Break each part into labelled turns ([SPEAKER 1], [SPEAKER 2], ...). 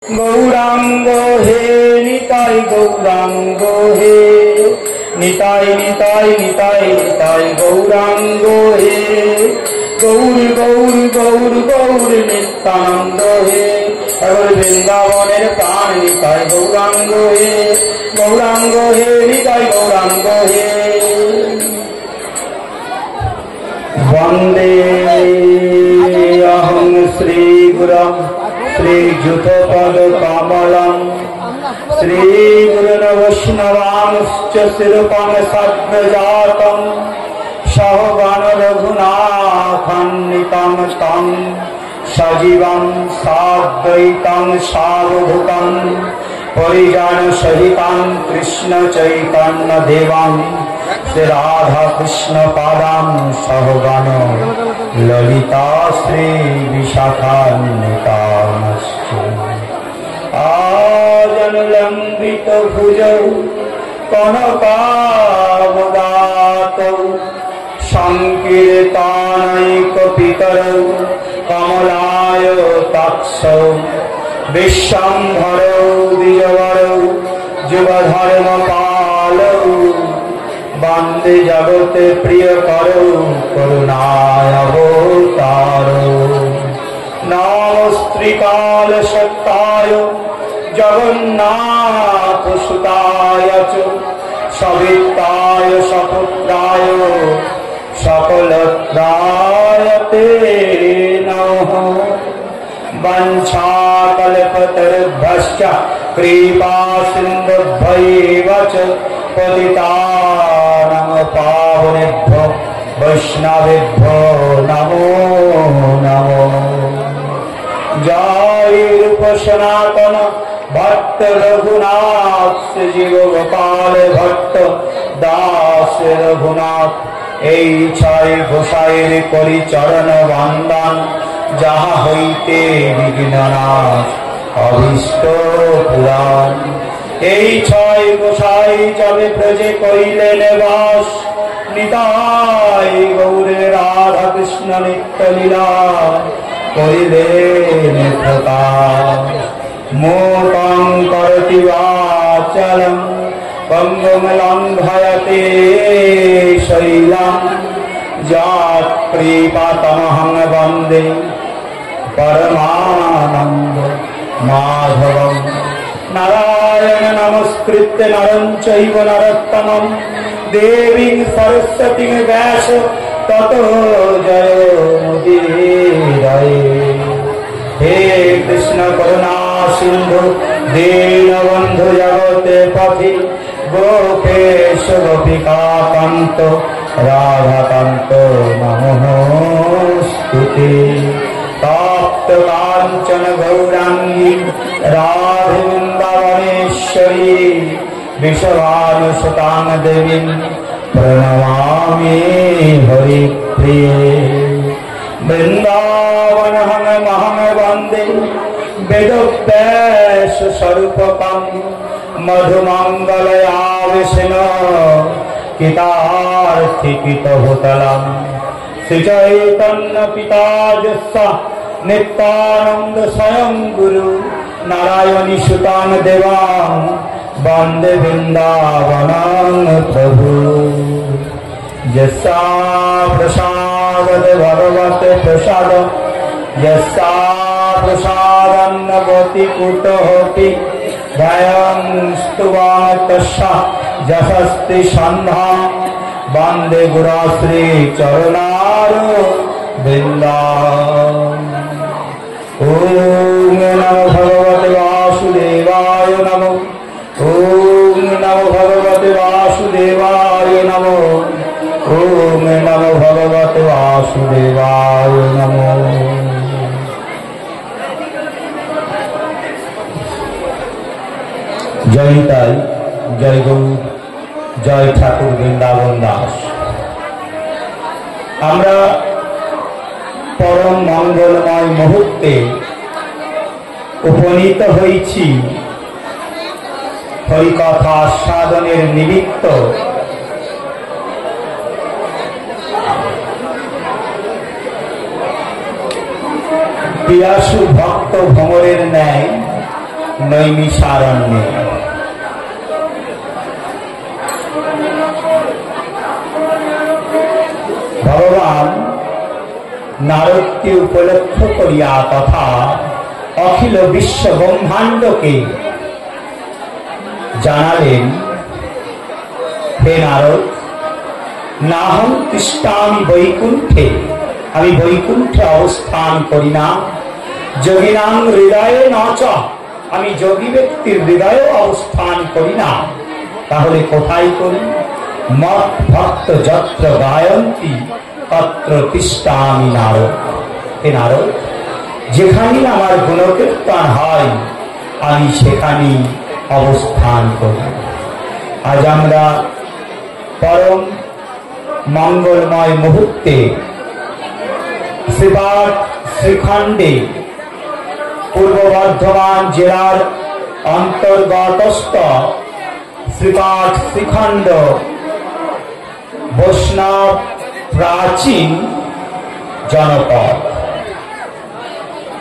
[SPEAKER 1] गौरांग हे निताई गौरांग हे निताई निताई निताई निताई गौरांग हे गौर गौर गौर गौर नित्यानंद हे और वृंदावनेर प्राण निताई गौरांग हे निताई गौरांग हे वंदे अहं श्री गुरं श्रीयुतपदकमलं श्रीगुरुवैष्णवांश्च शिरपं सद्गजातं सहगण रघुनाथान्वितं तं सजीवं साद्वैतं सावधूतं परिजनसहितं कृष्ण चैतन्य देवं श्री राधा कृष्ण पादां सहगण ललिता श्री विशाखान्वितांश्च आजनुलम्बित भुजौ कनकावदातौ संकीर्तनैकपितरौ कमलायताक्षौ विश्वम्भरौ द्विजवरौ युगधर्मपालौ वंदे जगते प्रियकरौ करुणावतारौ नमस्त्रिकालशक्ताय जगन्नाथसुताय च सविताय सपुत्राय सकलत्राय ते नमः वंशाकल्पतरुभ्यश्च कृपासिन्धुभ्यैव च पतितानां पावनेभ्यो वैष्णवेभ्यो नमो नमो जय रूप सनातन भट्ट रघुनाथ जीव गोपाल भट्ट दास रघुनाथ এই ছয় গোসাইয়ের করি চরণ বন্দন যাহা হইতে বিঘ্ননাশ অভীষ্ট পুরাণ এই ছয় গোসাই যাবে ব্রজে করিলেন বাস নিতাই গৌরে রাধা কৃষ্ণ নিত্য লীলা করিলেন প্রকাশ মোকং করতি বাচালং পঙ্গুম লঙ্ঘয়তে শৈলং যৎ কৃপাতমহং বন্দে परमानंद माधवं नारायण नमस्कृत्य नरं चैव नरोत्तमं देवीं सरस्वतीं व्यास ततो जयोमुदीरये हे कृष्ण करुणा सिंधु दीनबन्धु जगते पथि गोपेश गोपिका कान्त राधाकान्त नमोस्तुते तप्त कांचन गौरांगी राधे वृंदावनेश्वरी विश्वभानुसुतां देवीं प्रणमामि हरिप्रिये वृंदावनहं वन्दे वेदव्यास स्वरूपकं मधुमङ्गलयाविषिण कितार्थिकितभूतलम् श्री चैतन्य पिता जस्सा नित्यानंद स्वयं गुरु नारायणी सुतान देवां वंदे वृंदावनं प्रभु यस्सा प्रसाद भगवते प्रसाद यस्सा प्रसादन्नवति कुतोऽपि भयं स्तुवान् तस्सा जशस्ति सन्धा वंदे गुराश्री चरणार वृंदावन ओम नमो भगवते वासुदेवाय नमो ओम नमो भगवते वासुदेवाय नमो ओम नमो भगवते वासुदेवाय नमो जय ताई जय गौर जय ठाकुर वृंदावन दास আমরা परम मंगलमय मुहूर्ते उपनीत হয়েছি হরিকথা আস্বাদনের নিমিত্ত পিয়াসু ভক্ত ভ্রমরের ন্যায় নৈমিষারণ্যে। ভগবান নারদকে উপলক্ষ করিয়া তথা অখিল বিশ্ব ব্রহ্মাণ্ডকে জানালেন, হে নারদ, নাহং তিষ্ঠামি বৈকুণ্ঠে, আমি বৈকুণ্ঠে অবস্থান করি না। যোগিনাং হৃদয়ে নচ, আমি যোগী ব্যক্তির হৃদয়ে অবস্থান করি না। তাহলে কোথায় করি? মত ভক্ত যত্র গায়ন্তি তত্র তিষ্ঠামি নারদ। হে নারদ, যেখানেই আমার গুণকীর্তন হয় আমি সেখানেই অবস্থান করি। আজ আমরা পরম মঙ্গলময় মুহূর্তে শ্রীপাঠ শ্রীখণ্ডে পূর্ব বর্ধমান জেলার অন্তর্গতস্থ শ্রীপাঠ শ্রীখণ্ড বৈষ্ণব প্রাচীন জনপদ।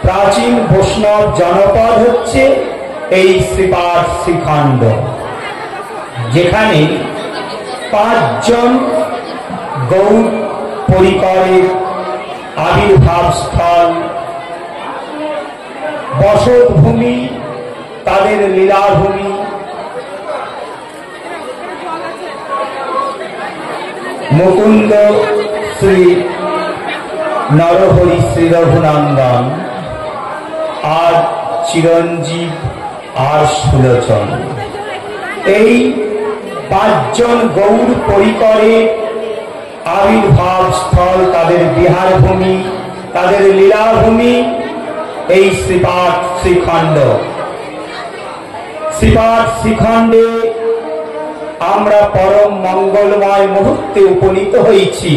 [SPEAKER 1] প্রাচীন বৈষ্ণব জনপদ হচ্ছে এই শ্রীপাঠ শ্রীখণ্ড, যেখানে 5 জন গৌর পরিকরের আবির্ভাব স্থল, বসতভূমি, তাদের লীলাভূমি। মুকুন্দ শ্রী নরহরি শ্রী রঘুনন্দন, আর চিরঞ্জীব আর সুলোচন, এই 5 জন গৌর পরিকরের আবির্ভাব স্থল, তাদের বিহার ভূমি, তাদের লীলাভূমি এই শ্রীপাঠ শ্রীখণ্ড। শ্রীপাঠ শ্রীখণ্ডে আমরা পরম মঙ্গলময় মুহূর্তে উপনীত হয়েছি।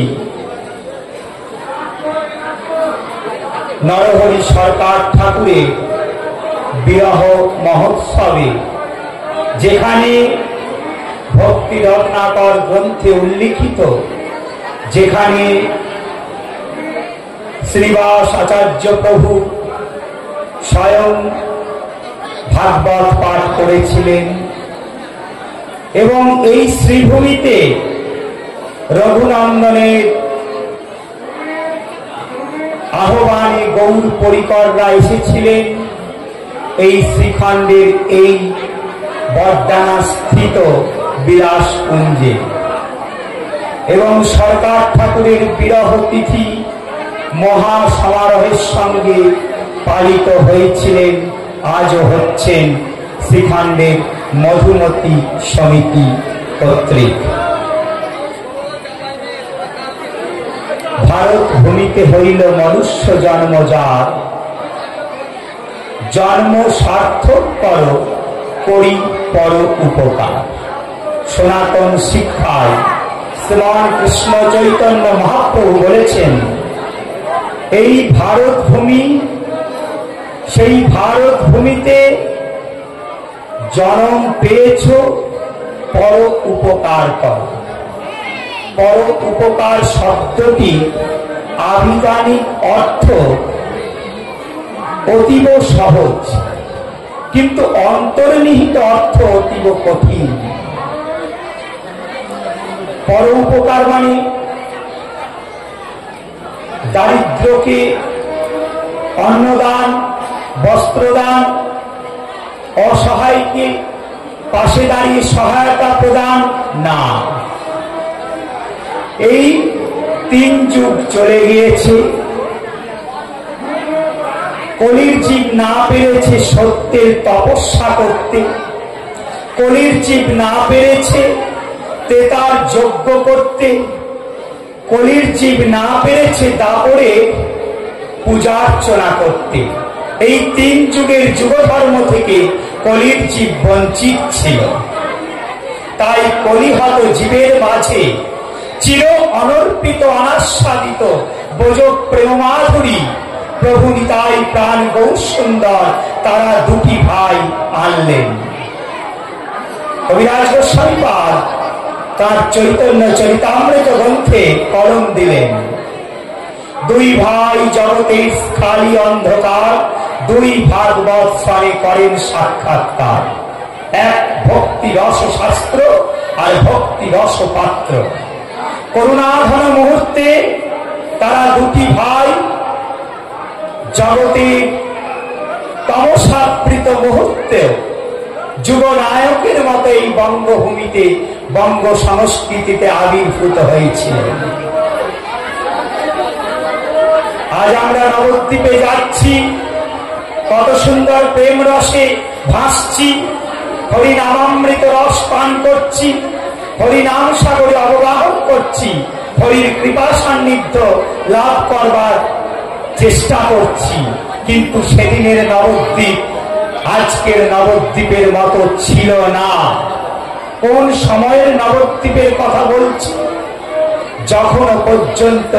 [SPEAKER 1] নরহরি সরকার ঠাকুরের বিরহ মহোৎসবে, যেখানে ভক্তি রত্নাকর গ্রন্থে উল্লিখিত, যেখানে শ্রীনিবাস আচার্য প্রভু স্বয়ং ভাগবত পাঠ করেছিলেন, এবং এই শ্রীভূমিতে রঘুনন্দনের আহ্বানে গৌর পরিকররা এসেছিলেন এই শ্রীখণ্ডের এই বরদানা স্থিত বিলাসকুঞ্জে। এবং সরকার ঠাকুরের বিরহ তিথি মহা সমারোহের সঙ্গে পালিত হয়েছিলেন, আজও হচ্ছেন শ্রীখণ্ডের মধুমতি সমিতি কর্তৃক। ভারত ভূমিতে হইল মনুষ্য জন্ম যার, জন্ম সার্থক কর করি পর উপকার। সনাতন শিক্ষায় শ্রীমান কৃষ্ণ চৈতন্য মহাপ্রভু বলেছেন, এই ভারত ভূমি, সেই ভারত ভূমিতে জন্ম পেয়েছ, পর উপকার কর। পর উপকার শব্দটি আভিধানিক অর্থ অতীব সহজ, কিন্তু অন্তর্নিহিত অর্থ অতীব কঠিন। পর উপকার মানে দারিদ্রকে অন্নদান, বস্ত্রদান, অসহায়কে পাশে দাঁড়িয়ে সহায়তা প্রদান না। এই 3 যুগ চলে গিয়েছে, কলির জীব না পেরেছে সত্যের তপস্যা করতে, কলির জীব না পেরেছে তেতার যজ্ঞ করতে, কলির জীব না পেরেছে দাপরে পূজার্চনা করতে। এই 3 যুগের যুগধর্ম থেকে কলির জীব বঞ্চিত ছিল। তাই কলিহত জীবের মাঝে চির অনর্পিত অনাস্বাদিত বোজ প্রেম মাধুরী প্রভু নিতাই প্রাণ গৌর সুন্দর, তারা 2টি ভাই আনলেন। কবিরাজ গোস্বামীপাদ তার চৈতন্য চরিতামৃত গ্রন্থে কলম দিলেন, 2 ভাই জগতের খালি অন্ধকার দুই ভাগবত স্বরে করেন সাক্ষাৎকার, এক ভক্তি রস শাস্ত্র আর ভক্তি রস পাত্র। করুণাঘন মুহূর্তে তারা দুটি ভাই জগতে তমসাবৃত মুহূর্তে যুবনায়কের মতো এই বঙ্গভূমিতে বঙ্গ সংস্কৃতিতে আবির্ভূত হয়েছিলেন। আজ আমরা নবদ্বীপে যাচ্ছি, কত সুন্দর প্রেম রসে ভাসছি, হরিনামামৃত রস পান করছি, হরিনাম সাগরে অবগাহন করছি, হরির কৃপা সান্নিধ্য লাভ করবার চেষ্টা করছি। কিন্তু সেদিনের নবদ্বীপ আজকের নবদ্বীপের মতো ছিল না। কোন সময়ের নবদ্বীপের কথা বলছি? যখন পর্যন্ত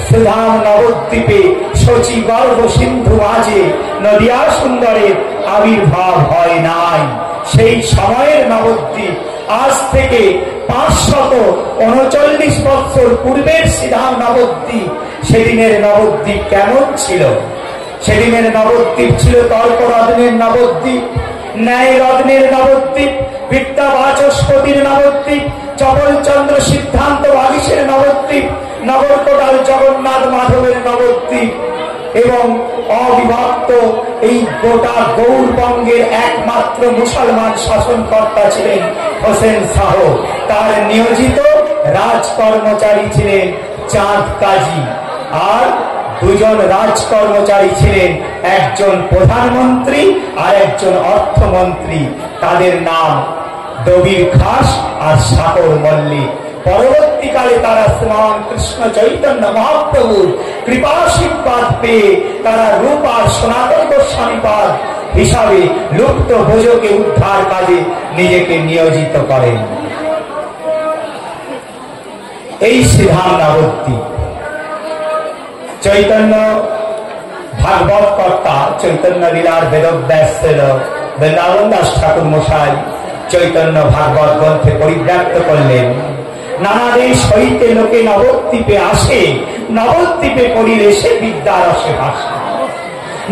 [SPEAKER 1] সুধাম নবদ্বীপে শচী গর্ভ সিন্ধু মাঝে নদিয়া সুন্দরের আবির্ভাব হয় নাই, সেই সময়ের নবদ্বীপ আজ থেকে 539 বছর পূর্বের সিধাম নবদ্বীপ। সেদিনের নবদ্বীপ কেমন ছিল? সেদিনের নবদ্বীপ ছিল তর্ক রত্নের নবদ্বীপ, ন্যায় রত্নের নবদ্বীপ, বিদ্যা বাচস্পতির নবদ্বীপ, চপলচন্দ্র সিদ্ধান্ত বাগীশের নবদ্বীপ, নগরকোটাল জগন্নাথ মাধবের নবদ্বীপ এবং অবিভক্ত এই গোটা গৌরবঙ্গের একমাত্র মুসলমান শাসনকর্তা ছিলেন হোসেন শাহ। তার নিয়োজিত রাজ কর্মচারী ছিলেন চাঁদ কাজী, আর দুজন রাজ কর্মচারী ছিলেন, একজন প্রধানমন্ত্রী আর একজন অর্থমন্ত্রী। তাদের নাম দবির খাস আর সাগর মল্লিক। পরবর্তীকালে তারা শ্রীমান কৃষ্ণ চৈতন্য মহাপ্রভুর কৃপাশীর্বাদ পেয়ে তারা রূপ আর সনাতন গোস্বামীপাদ হিসাবে লুপ্ত ভোজকে উদ্ধার কাজে নিজেকে নিয়োজিত করেন। এই শ্রীধাম নবদ্বীপ চৈতন্য ভাগবত কর্তা চৈতন্য লীলার বেদব্যাস ছিল বৃন্দাবন দাস ঠাকুর মশাই চৈতন্য ভাগবত গ্রন্থে পরিব্যাপ্ত করলেন। নানা দেশ হইতে লোকে নবদ্বীপে আসে, নবদ্বীপে পরিবেশে বিদ্যার রসে ভাসে।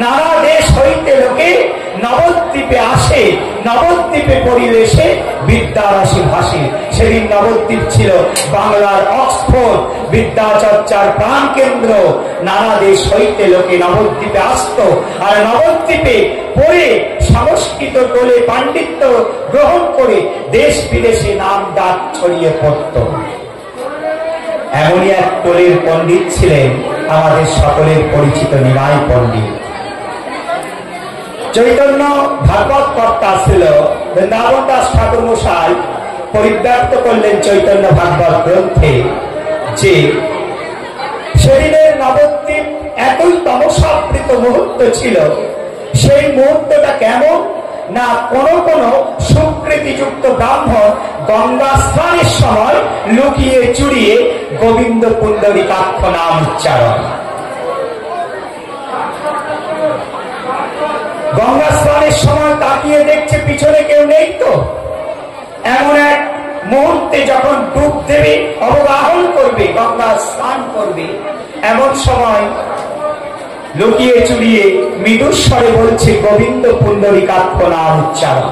[SPEAKER 1] নানা দেশ হইতে লোকে নবদ্বীপে আসে, নবদ্বীপে পরিবেশে বিদ্যার রসে ভাসে। সেদিন নবদ্বীপ ছিল বাংলার অক্সফোর্ড, বিদ্যা চর্চার প্রাণ কেন্দ্র। নানা দেশ হইতে লোকে নবদ্বীপে আসতো, আর নবদ্বীপে পড়ে সংস্কৃত টোলে পাণ্ডিত্য গ্রহণ করে দেশ বিদেশে নাম ডাক ছড়িয়ে পড়ত। এমনই এক টোলের পণ্ডিত ছিলেন আমাদের সকলের পরিচিত নিমাই পণ্ডিত। চৈতন্য ভাগবত কর্তা ছিল বৃন্দাবন দাস ঠাকুর মশাই পরিব্যাপ্ত করলেন চৈতন্য ভাগবত গ্রন্থে যে সেদিনের নবদ্বীপ এতই তমসাবৃত মুহূর্ত ছিল। সেই মুহূর্তটা কেমন না, কোন কোন সুকৃতিযুক্ত ব্রাহ্মণ গঙ্গা স্নানের সময় লুকিয়ে চুরিয়ে গোবিন্দ পুণ্ডরীকাক্ষ নাম উচ্চারণ। গঙ্গা স্নানের সময় তাকিয়ে দেখছে পিছনে কেউ নেই তো। এমন এক মুহূর্তে যখন ডুব দেবে, অবগাহন করবে, গঙ্গা স্নান করবে, এমন সময় লুকিয়ে চুরিয়ে মৃদুস্বরে বলছে গোবিন্দ পুণ্ডরীকাক্ষ নাম উচ্চারণ।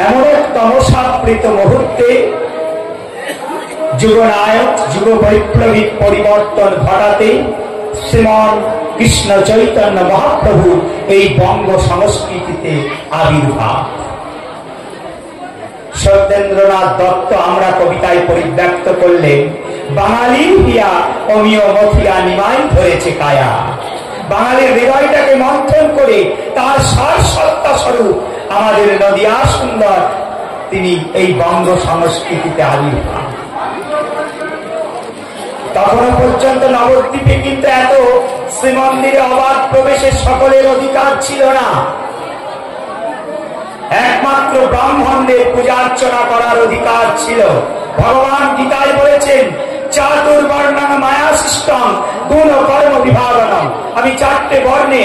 [SPEAKER 1] এমন এক তমসাবৃত মুহূর্তে যুগনায়ক যুগ বৈপ্লবিক পরিবর্তন ঘটাতে শ্রীমান কৃষ্ণ চৈতন্য মহাপ্রভু এই বঙ্গ সংস্কৃতিতে আবির্ভাব। সত্যেন্দ্রনাথ দত্ত আমরা কবিতায় পরিব্যক্ত করলেন, বাঙালির হিয়া অমিয় মথিয়া নিমাই ধরেছে কায়া। বাঙালির হৃদয়টাকে মন্থন করে তার সার সত্তা স্বরূপ আমাদের নদিয়া সুন্দর তিনি এই বঙ্গ সংস্কৃতিতে আবির্ভাব। তখনও পর্যন্ত নবদ্বীপে কিন্তু এত শ্রীমন্দিরে অবাধ প্রবেশের সকলের অধিকার ছিল না। একমাত্র ব্রাহ্মণদের পূজা অর্চনা করার অধিকার ছিল। ভগবান গীতায় বলেছেন, চাতুর্বর্ণং মায়া সৃষ্টং গুণ কর্ম বিভাগনম। আমি 4টে বর্ণে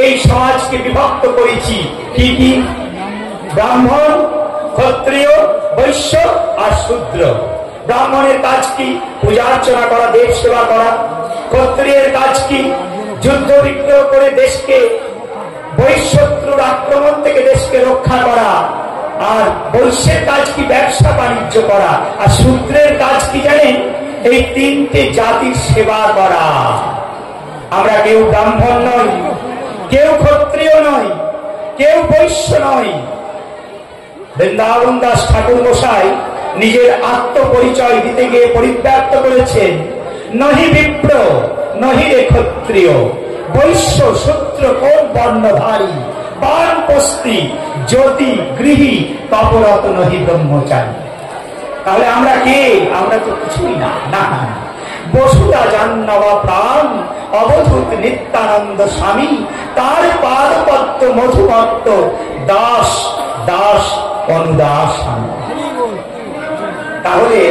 [SPEAKER 1] এই সমাজকে বিভক্ত করেছি। কি কি? ব্রাহ্মণ, ক্ষত্রিয়, বৈশ্য আর শূদ্র। ব্রাহ্মণের কাজ কি? পূজা অর্চনা করা, দেব সেবা করা। ক্ষত্রিয়ের কাজ কি? যুদ্ধ বিগ্রহ করে দেশকে, বহিঃশত্রুর আক্রমণ থেকে দেশকে রক্ষা করা। আর বৈশ্যের কাজ কি? ব্যবসা বাণিজ্য করা। আর শূদ্রের কাজ কি জানেন? এই 3টে জাতির সেবা করা। আমরা কেউ ব্রাহ্মণ নই, কেউ ক্ষত্রিয় নই, কেউ বৈশ্য নই। বৃন্দাবন দাস ঠাকুর মশাই নিজের আত্মপরিচয় দিতে গিয়ে পরিব্যাপ্ত করেছেন, নহি বিপ্র নহি রে ক্ষত্রিয়, বৈশ্য শূদ্র কোন বর্ণধারী, বানপস্তি জ্যোতি গৃহী, তপরত নহি ব্রহ্মচারী। তাহলে আমরা কে? আমরা তো কিছুই না। না, বসুদা জান্নবা প্রাণ, অবধূত নিত্যানন্দ স্বামী, তার পাদপদ্ম মধুমত্ত, দাস দাস অনুদাস। তাহলে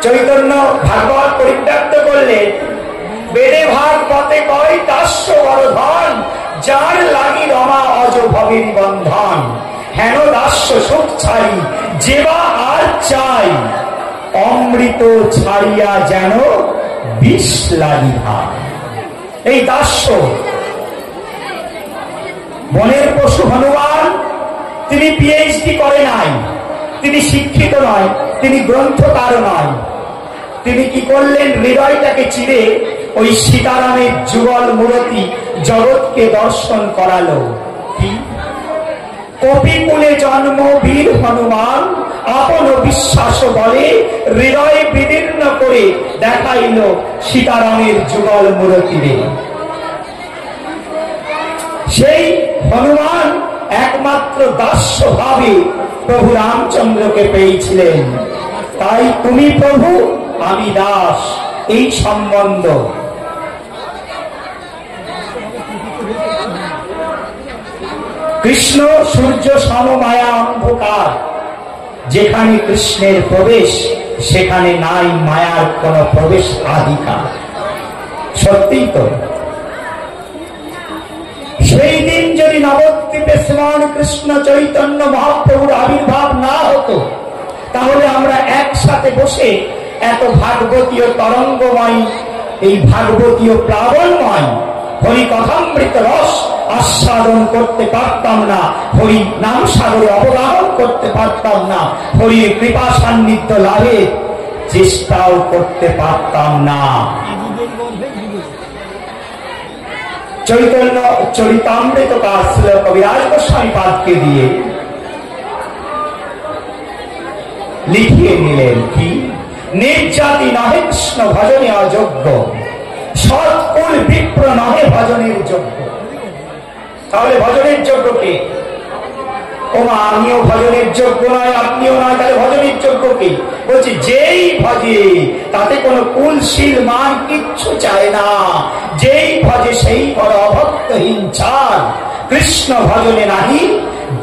[SPEAKER 1] চৈতন্য ভাগবত পরিব্যাপ্ত করলে, বেদে ভাগবতে কয় দাস্য বড় ধন, যার লাগি রমা অজ ভবের বন্ধন, হেন দাস্য সুখ ছাড়ি যেবা আর চাই, অমৃত ছাড়িয়া যেন বিষ লাগি ভাই। এই দাস্য বনের পশু হনুমান, তিনি পিএইচডি করে নাই, তিনি শিক্ষিত নয়, তিনি গ্রন্থকার নয়। তিনি কি করলেন? হৃদয়টাকে চিরে ওই সীতারামের যুগল মূরতি জগৎকে দর্শন করালো। কি? কপিকুলে জন্ম বীর হনুমান, আপন বিশ্বাস বলে হৃদয় বিদীর্ণ করে দেখাইল সীতারামের যুগল মূরতিরে। সেই হনুমান একমাত্র দাস্য ভাবে প্রভু রামচন্দ্রকে পেয়েছিলেন। তাই তুমি প্রভু, আমি দাস, এই সম্বন্ধ। কৃষ্ণ সূর্য সমমায়া অন্ধকার, যেখানে কৃষ্ণের প্রবেশ সেখানে নাই মায়ার কোন প্রবেশ অধিকার। সত্যি তো। সেই দিন যদি নবদ্বীপে শ্রীমান কৃষ্ণ চৈতন্য মহাপ্রভুর আবির্ভাব না হতো, তাহলে আমরা একসাথে বসে এত ভাগবতীয় তরঙ্গময়, এই ভাগবতীয় প্লাবনময় হরি কথামৃত রস আস্বাদন করতে পারতাম না, হরি নাম সাগরে অবগাহন করতে পারতাম না, হরির কৃপা সান্নিধ্য লাভে চেষ্টাও করতে পারতাম না। চৈতন্য চরিতামৃত কাজ কবিরাজ গোস্বামী পাদকে দিয়ে লিখিয়ে নিলেন। কি? নির্জাতি নহে কৃষ্ণ ভজনে অযোগ্য, সৎকুল বিপ্র নহে ভজনের যোগ্য। তাহলে ভজনের যোগ্য কে? ওমা, আমিও ভজনের যোগ্য নয়, আপনিও নয়, তাহলে ভজনের যোগ্য কে? বলছি যেই ভজে, তাতে কোনো কুলশীল মান কিচ্ছু চায় না। যেই ভজে সেই বড় অভক্তহীন চার। কৃষ্ণ ভজনে নাহি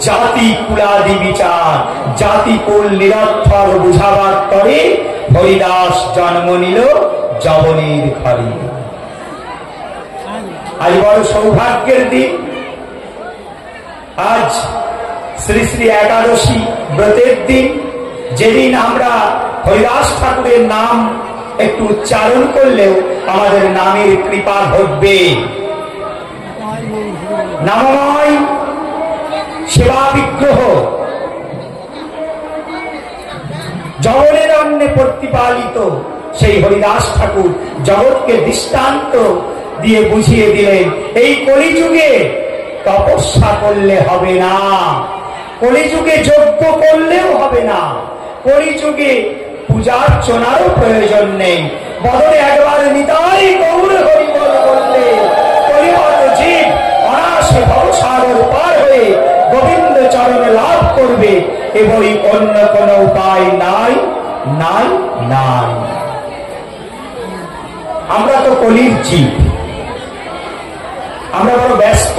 [SPEAKER 1] জাতি কুলাদি বিচার, জাতি কুল নিরক্ষর বুঝাবার তরে হরিদাস জন্ম নিল যবনের ঘরে। আজ বড় সৌভাগ্যের দিন। আজ শ্রী শ্রী একাদশী ব্রতের দিন, যেদিন আমরা হরিদাস ঠাকুরের নাম একটু উচ্চারণ করলেও আমাদের নামের কৃপা ঘটবে। নামময় সেবা বিগ্রহ জগনের অন্নে প্রতিপালিত সেই হরিদাস ঠাকুর জগৎকে দৃষ্টান্ত দিয়ে বুঝিয়ে দিলেন, এই কলিযুগে তপস্যা করলে হবে না, কলিযুগে যজ্ঞ করলেও হবে না, কলিযুগে পূজার্চনারও প্রয়োজন নেই। বদলে একবার নিতাই গৌর হরি বল বললে কলিমত জীব অনায়াসে ভবসাগর পার হয়ে গোবিন্দ চরণে লাভ করবে, এবং অন্য কোন উপায় নাই নাই নাই। আমরা তো কলির জীব, আমরা বড় ব্যস্ত।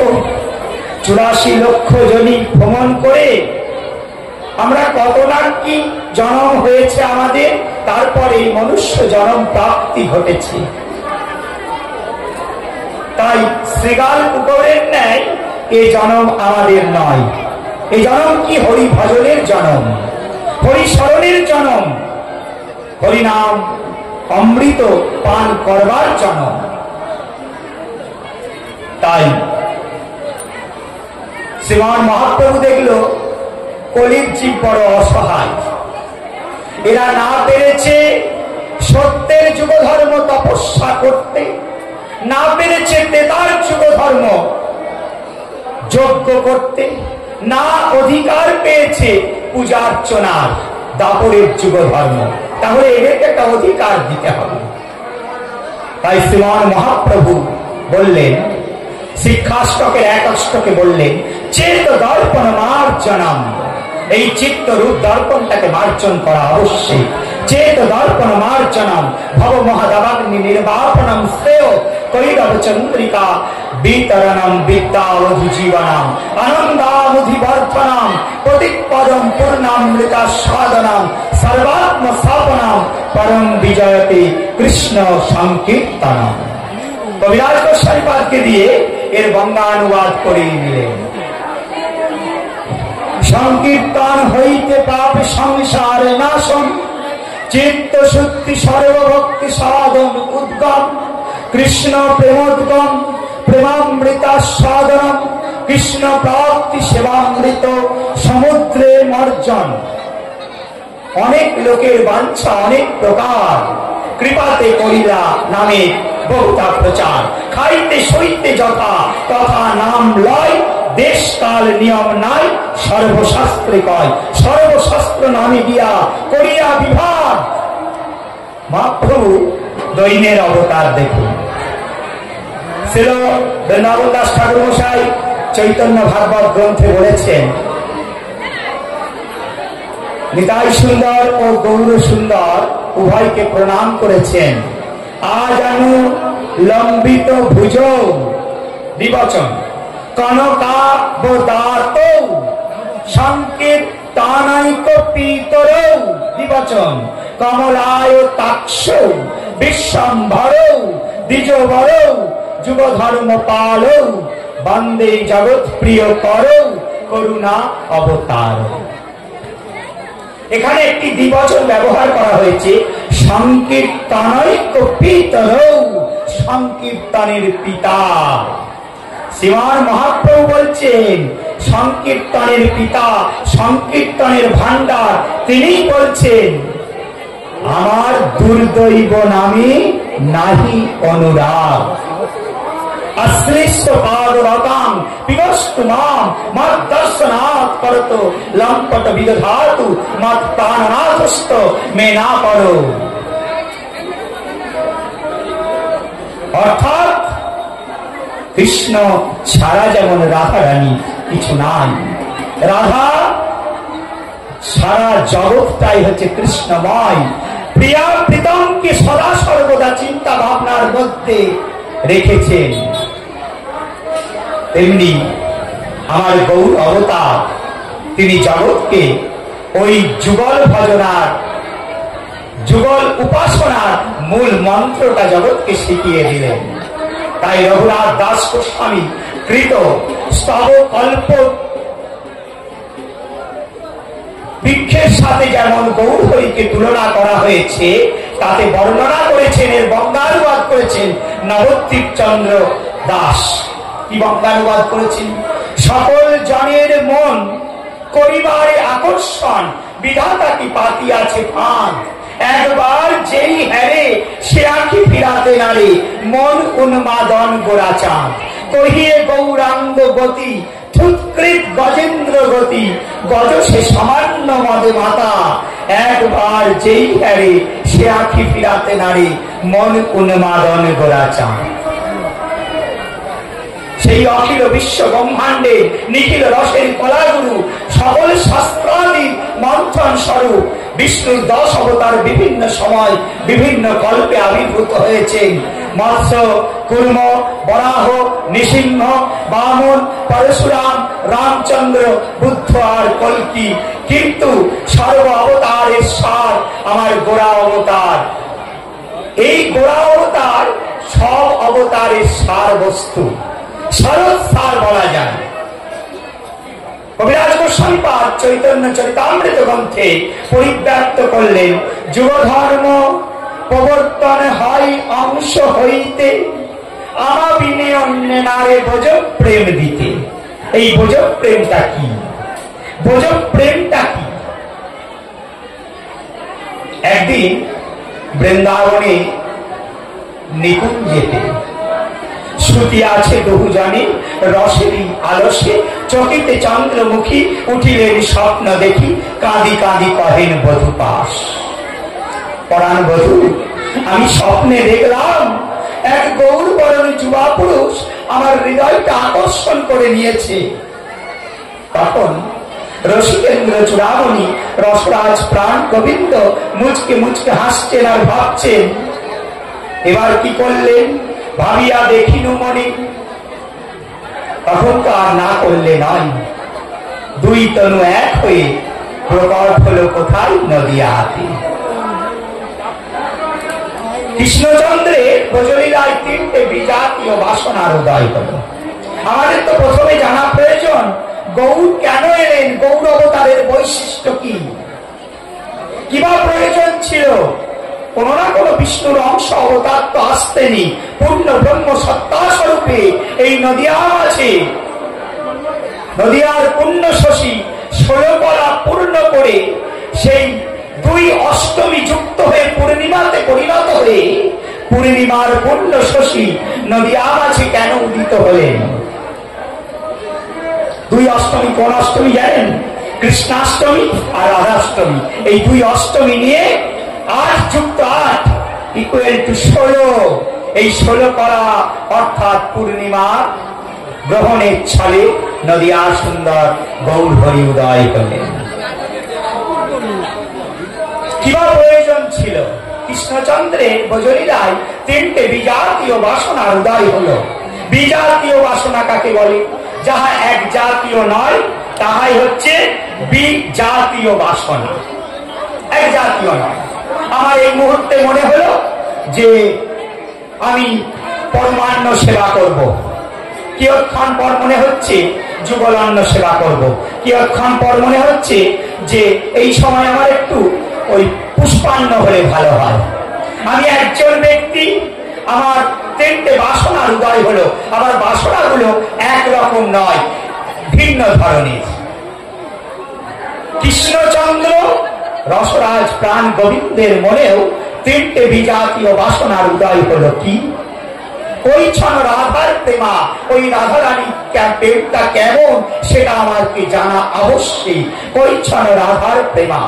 [SPEAKER 1] 84 লক্ষ জনি ভ্রমণ করে আমরা কত না কি জন্ম হয়েছে আমাদের, তারপরে এই মনুষ্য জন্ম প্রাপ্তি ঘটেছে। তাই শ্রীগাল পুকুরের ন্যায় এই জন্ম আমাদের নয়। এই জন্ম কি হরি ভজনের জন্ম, হরি স্মরণের জন্ম, হরিনাম অমৃত পান করবার জন্ম। তাই শ্রীমান মহাপ্রভু দেখলো কলির জীব বড় অসহায়, এরা না পেরেছে সত্যের যুগ ধর্ম তপস্যা করতে, না পেরেছে তেতার যুগ ধর্ম যজ্ঞ করতে, না অধিকার পেয়েছে পূজা অর্চনার দাপরের যুগ ধর্ম। তাহলে এদেরকে একটা অধিকার দিতে হবে। তাই শ্রীমান মহাপ্রভু বললেন, শিক্ষাষ্টকের এক অষ্টকে বললেন, চেত দর্পণ মার্জনম। এই চিত্ত রূপ দর্পণটাকে মার্জন করা আবশ্যক। চেত দর্পণ মার্জনম ভব মহাদাবাগ্নি নির্বাপনম শ্রেয় কৈরব চন্দ্রিকা বিতরণম বিদ্যাবধি জীবনম আনন্দাবধিবর্ধনম প্রতিপদম পূর্ণামৃতা সাধনম সর্বাত্ম স্থাপনম পরম বিজয়তে কৃষ্ণ সংকীর্তনম। কবিরাজ গোস্বামীপাদকে দিয়ে এর বঙ্গানুবাদ করে নিলেন। সংকীর্তন হইতে পাপ সংসার নাশন, চিত্ত শুদ্ধি সর্বভক্তি সাধন উদ্গম, কৃষ্ণ প্রেমোদ্গম প্রেমামৃতা সাধনম, কৃষ্ণ প্রাপ্তি সেবামৃত সমুদ্রে মর্জন। অনেক লোকের বাঞ্ছা অনেক প্রকার, কৃপাতে করিলা নামে বহুতা প্রচার। খাইতে সইতে যথা তথা নাম লয়, দেশ কাল নিয়ম নাই সর্বশাস্ত্রে কয়। সর্বশাস্ত্র নামে গিয়া করিয়া বিভাগ। মহাপ্রভু দৈনের অবতার দেখুন। ছিল বৃন্দাবন দাস ঠাকুর মশাই চৈতন্য ভাগবত গ্রন্থে বলেছেন, নিতাই সুন্দর ও গৌর সুন্দর উভয়কে প্রণাম করেছেন। আজ আনু লম্বিত ভুজ দ্বিবচন, কনকাবদাত সংকীর্তনাইক পিতর দ্বিবচন, কমলায় তাক্ষ বিশ্বম্ভর দ্বিজবর যুব ধর্ম পাল, বন্দে জগৎ প্রিয় কর করুণা অবতার। এখানে একটি দ্বিবচন ব্যবহার করা হয়েছে, সংকীর্তনাইক পিতর, সংকীর্তনের পিতা। শ্রীমান মহাপ্রভু বলছেন সংকীর্তনের পিতা, সংকীর্তনের ভান্ডার। তিনি বলছেন, আমার দুর্দৈব নামে নাহি অনুরাগ, অশ্লিষ্ট পাদরতাং পিবস্তু মাম মদ দর্শনাৎ করত লম্পট বিদধাতু মদ প্রাণনাথস্থ মে না করো। অর্থাৎ কৃষ্ণ ছাড়া যেমন রাধা রানী কিছু নাই, রাধা সারা জগৎটাই হচ্ছে কৃষ্ণময়। প্রিয়া প্রীতমকে সদা সর্বদা চিন্তা ভাবনার মধ্যে রেখেছেন। তেমনি আমার গৌর অবতার, তিনি জগৎকে ওই যুগল ভজনার, যুগল উপাসনার মূল মন্ত্রটা জগৎকে শিখিয়ে দিলেন। তাই রঘুনাথ দাস গোস্বামী কৃত স্তব কল্প বৃক্ষের সাথে যেমন গৌর হরিকে তুলনা করা হয়েছে, তাতে বর্ণনা করেছেন, এর বঙ্গানুবাদ করেছেন নবদ্বীপ চন্দ্র দাস। কি বঙ্গানুবাদ করেছেন? সকল জনের মন করিবারে আকর্ষণ, বিধাতা কি পাতিয়াছে ফাঁদ, একবার যেই হ্যারে সে আঁখি ফিরাতে নারে, মন উন্মাদন গোরাচাঁদ, কহিয়ে গৌরাঙ্গ গতি থুৎকৃত গজেন্দ্র গতি, গজ সে সামান্য মদে মাতা, একবার যেই হ্যারে সে আঁখি ফিরাতে নারে, মন উন্মাদন গোরাচাঁদ। সেই অখিল বিশ্ব ব্রহ্মাণ্ডে নিখিল রসের কলাগুরু, সকল শাস্ত্রাদি মন্থন স্বরূপ বিষ্ণুর 10 অবতার বিভিন্ন সময় বিভিন্ন কল্পে আবির্ভূত হয়েছেন। মৎস্য, কুর্ম, বরাহ, নৃসিংহ, বামন, পরশুরাম, রামচন্দ্র, বুদ্ধ আর কল্কি কিন্তু সর্ব অবতারের সার আমার গোড়া অবতার। এই গোড়া অবতার সব অবতারের সার বস্তু, সরল সার বলা যায়। কবিরাজ গোস্বামীপাদ চৈতন্য চরিতামৃত গ্রন্থে পরিব্যাপ্ত করলেন, যুগ ধর্ম প্রবর্তন হয় অংশ হইতে, আমা বিনে অন্য নারে বোঝ প্রেম দিতে। এই বোঝ প্রেমটা কি? বোঝ প্রেমটা কি? একদিন বৃন্দাবনে নিকুঞ্জেতে শ্রুতি আছে বহু জানে, রসেরই আলসে চকিতে চন্দ্রমুখী, উঠিলেন স্বপ্ন দেখি, কাঁদি কাঁদি কহেন বধূ পাশ। পরাণ বধূ, আমি স্বপ্নে দেখলাম এক গৌর বরণ যুবা পুরুষ আমার হৃদয়টা আকর্ষণ করে নিয়েছে। তখন রসিকেন্দ্র চূড়ামণি রসরাজ প্রাণ গোবিন্দ মুচকে মুচকে হাসছেন আর ভাবছেন। এবার কি করলেন? ভাবিয়া দেখিনু মনে। তখন তো আর না করলে নয়, দুই তনু এক হয়ে প্রকট হলো কোথায়? নদিয়াতে। কৃষ্ণচন্দ্রের ব্রজলীলায় তিনটে বিজাতীয় বাসনার উদয় হলো। আমাদের তো প্রথমে জানা প্রয়োজন, গৌর কেন এলেন? গৌর অবতারের বৈশিষ্ট্য কি? কিবা প্রয়োজন ছিল? কোন না কোন বিষ্ণুর অংশ অবতার তো আসতেনি। পূর্ণ ব্রহ্ম সত্তা স্বরূপে এই নদিয়া আছে। নদিয়ার পূর্ণ শশী 16 কলা পূর্ণ করে সেই 2 অষ্টমী যুক্ত হয়ে পূর্ণিমাতে পরিণত হয়ে পূর্ণিমার পূর্ণ শশী নদিয়া আছে কেন উদিত হলেন? 2 অষ্টমী কোন অষ্টমী জানেন? কৃষ্ণাষ্টমী আর রাধাষ্টমী। এই 2 অষ্টমী নিয়ে 8 যুক্ত 8 ইকুয়াল টু 16। এই 16 করা অর্থাৎ পূর্ণিমা গ্রহণের ছলে নদিয়া সুন্দর গৌর হরি উদয় হলেন। কিবা প্রয়োজন ছিল? কৃষ্ণচন্দ্রের ব্রজলীলায় 3টে বিজাতীয় বাসনার উদয় হলো। বিজাতীয় বাসনা কাকে বলে? যাহা এক জাতীয় নয় তাহাই হচ্ছে বিজাতীয় বাসনা। এক জাতীয় নয়। আমার এই মুহূর্তে মনে হলো যে আমি পরমান্ন সেবা করব। কিয়ৎক্ষণ পর মনে হচ্ছে যুগলান্ন সেবা করব। কিয়ৎক্ষণ পর মনে হচ্ছে যে এই সময় আমার একটু ওই পুষ্পান্ন হলে ভালো হয়। আমি একজন ব্যক্তি, আমার 3টে বাসনার উদয় হলো। আমার বাসনাগুলো একরকম নয়, ভিন্ন ধরনের। কৃষ্ণচন্দ্র রসরাজ প্রাণ গোবিন্দের মনেও 3টে বিজাতীয় বাসনার উদয় হলো। কি? কৈছন রাধার প্রেমা, ওই রাধারানী প্রেমটা কেমন সেটা আমাকে জানা আবশ্যক। কৈছন রাধার প্রেমা,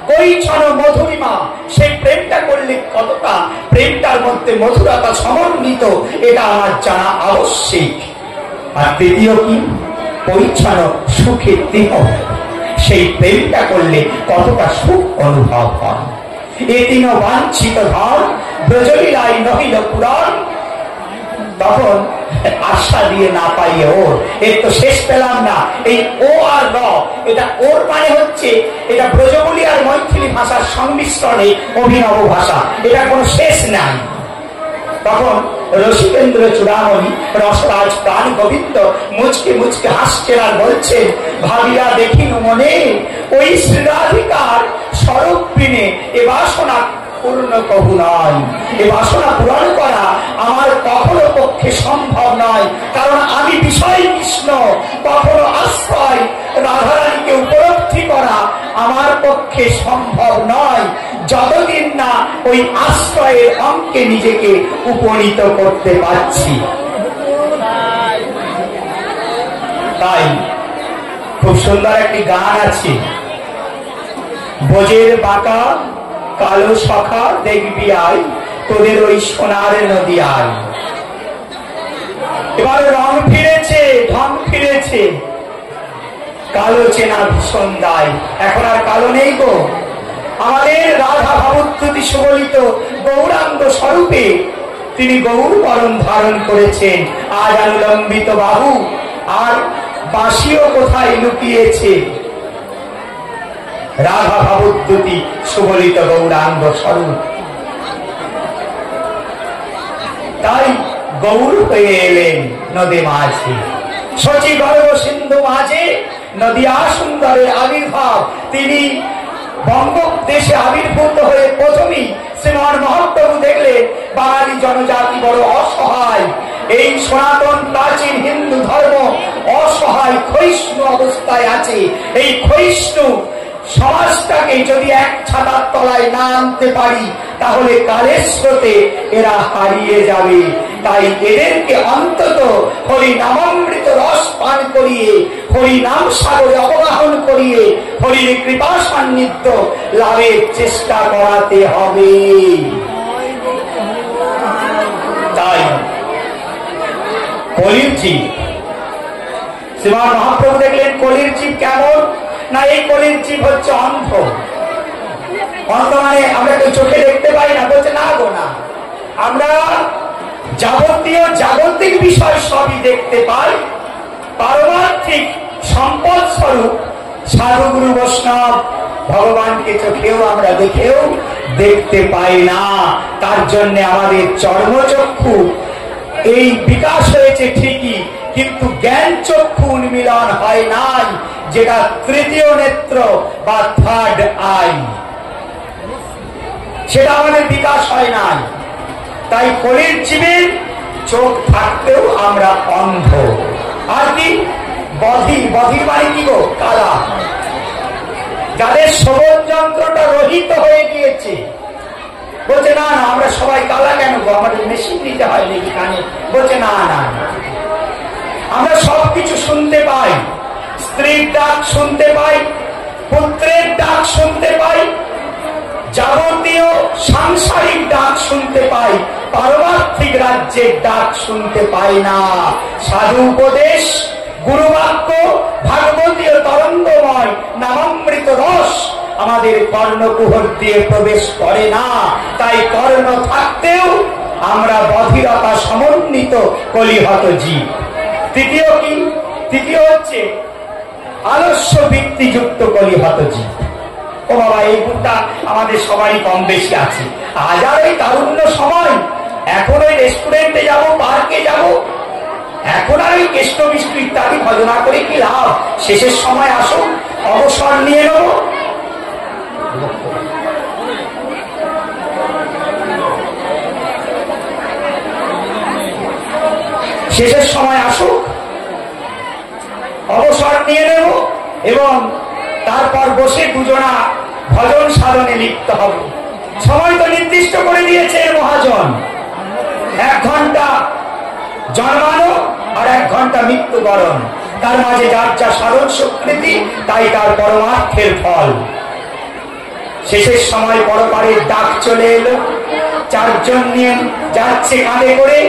[SPEAKER 1] কৈছন মধুরিমা, সেই প্রেমটা করলে কতটা প্রেমটার মধ্যে মধুরতা সমন্বিত এটা আমার জানা আবশ্যক। আর তৃতীয় কি? কৈছন সুখের দেহ, সেই প্রেমটা করলে কতটা সুখ অনুভব হয়। এ 3 বাঞ্ছিত ধন ব্রজলীলায় নহিল পুরাণ। তখন আশা দিয়ে না পাইয়ে ওর, এর তো শেষ পেলাম না। এই ও আর র, এটা ওর মানে হচ্ছে এটা ব্রজবুলি আর মৈথিলি ভাষার সংমিশ্রণে অভিনব ভাষা, এটা কোনো শেষ নাই। তখন রসিকেন্দ্র চূড়ামণি রসরাজ প্রাণ গোবিন্দ মুচকে মুচকে হাসছেন আর বলছেন, ভাবিয়া দেখিনু মনে, ওই শ্রীরাধিকার স্বরূপ বিনে এ বাসনা পূর্ণ কবু নয়। এ বাসনা পূরণ করা আমার কখনো পক্ষে সম্ভব নয়, কারণ আমি বিষয় কৃষ্ণ। কখনো আশ্রয় রাধারানীকে উপলব্ধি করা আমার পক্ষে সম্ভব নয়, যতদিন না ওই আশ্রয়ের অঙ্কে নিজেকে উপনীত করতে পারছি। তাই খুব সুন্দর একটি গান আছে, বোঝের বাঁকা কালো সখা দেখবি আয়, তোদের ওই সোনার নদী আয়। এবার রং ফিরেছে, ঢং ফিরেছে, কালো চেনা ভীষণ দায়। এখন আর কালো নেই গো। আমাদের রাধা ভাবোদ্যুতি সুবলিত গৌরাঙ্গ স্বরূপে তিনি গৌর বরণ ধারণ করেছেন। আজ অনুলম্বিত বাহু আর বাঁশিও কোথায় লুকিয়েছে। রাধা ভাবোদ্যুতি সুবলিত গৌরাঙ্গ স্বরূপ। তাই গৌর হয়ে এলেন নদী মাঝে, শচী গর্ভ সিন্ধু মাঝে নদিয়া সুন্দরের আবির্ভাব। তিনি বঙ্গদেশে আবির্ভূত হয়ে প্রথমেই শ্রীমান মহাপ্রভু দেখলেন বাঙালি জনজাতি বড় অসহায়, এই সনাতন প্রাচীন হিন্দু ধর্ম অসহায় ক্ষয়িষ্ণু অবস্থায় আছে। এই ক্ষয়িষ্ণু সমাজটাকে যদি এক ছাতার তলায় না আনতে পারি তাহলে কালের স্রোতে এরা হারিয়ে যাবে। তাই এদেরকে অন্তত হরি নামামৃত রস পান করিয়ে, হরি নাম সাগরে অবগাহন করিয়ে হরির কৃপা সান্নিধ্য লাভের চেষ্টা করাতে হবে। তাই কলির জীব, শ্রীমান মহাপ্রভু দেখলেন কলির জীব কেমন না, এই কলির জীব হচ্ছে অন্ধ। অন্ধ মানে আমরা তো চোখে দেখতে পাই না, বলছে না গো না, আমরা যাবতীয় জাগতিক বিষয় সবই দেখতে পাই, পারমার্থিক সম্পদ স্বরূপ সাধু গুরু বৈষ্ণব ভগবানকে চোখেও আমরা দেখেও দেখতে পাই না। তার জন্য আমাদের চর্মচক্ষু এই বিকাশ হয়েছে ঠিকই, কিন্তু জ্ঞান চক্ষু উন্মিলন হয় নাই, যেটা তৃতীয় নেত্র বা থার্ড আই, সেটা আমাদের বিকাশ হয় নাই। তাই কলির জীবের চোখ থাকতেও আমরা অন্ধ। আর কি বধির, বধির মানে কি গো? কালা। যাদের শ্রবণ যন্ত্রটা রহিত হয়ে গিয়েছে, বলছে না না আমরা সবাই কালা কেন গো, আমাদের মেশিন নিতে হয় নাকি কানে? বলছে না না, আমরা সবকিছু শুনতে পাই, স্ত্রীর ডাক শুনতে পাই, পুত্রের ডাক শুনতে পাই, যাবতীয় সাংসারিক ডাক শুনতে পাই, পারমার্থিক রাজ্যের ডাক শুনতে পাই না। সাধু উপদেশ, গুরুবাক্য, ভাগবতীয় তরঙ্গময় নামামৃত রস আমাদের কর্ণকুহর দিয়ে প্রবেশ করে না। তাই কর্ণ থাকতেও আমরা বধিরতা সমন্বিত কলিহত জীব। তৃতীয় কি? তৃতীয় হচ্ছে আলস্য বৃত্তিযুক্ত কলিহত জীব। ও বাবা, এই গুণটা আমাদের সবারই কম বেশি আছে। আজ আর ওই তারুণ্য সময়, এখন ওই রেস্টুরেন্টে যাব, পার্কে যাব, এখন আর ওই কেষ্ট বিষ্ণু ইত্যাদি ভজনা করে কি লাভ? শেষের সময় আসুন, অবসর নিয়ে নেব। শেষের সময় আসুক, অবসর নিয়ে নেব এবং তারপর বসে দুজনা ভজন সাধনে লিপ্ত হব। সময় তো নির্দিষ্ট করে দিয়েছে মহাজন, 1 ঘন্টা জন্মানো আর 1 ঘন্টা মৃত্যুবরণ, তার মাঝে যার যা সাধন স্বীকৃতি তাই তার পরমার্থের ফল। শেষের সময় পরপারের ডাক চলে এলো, 4 জন নিয়ে যাচ্ছে কাঁধে করে।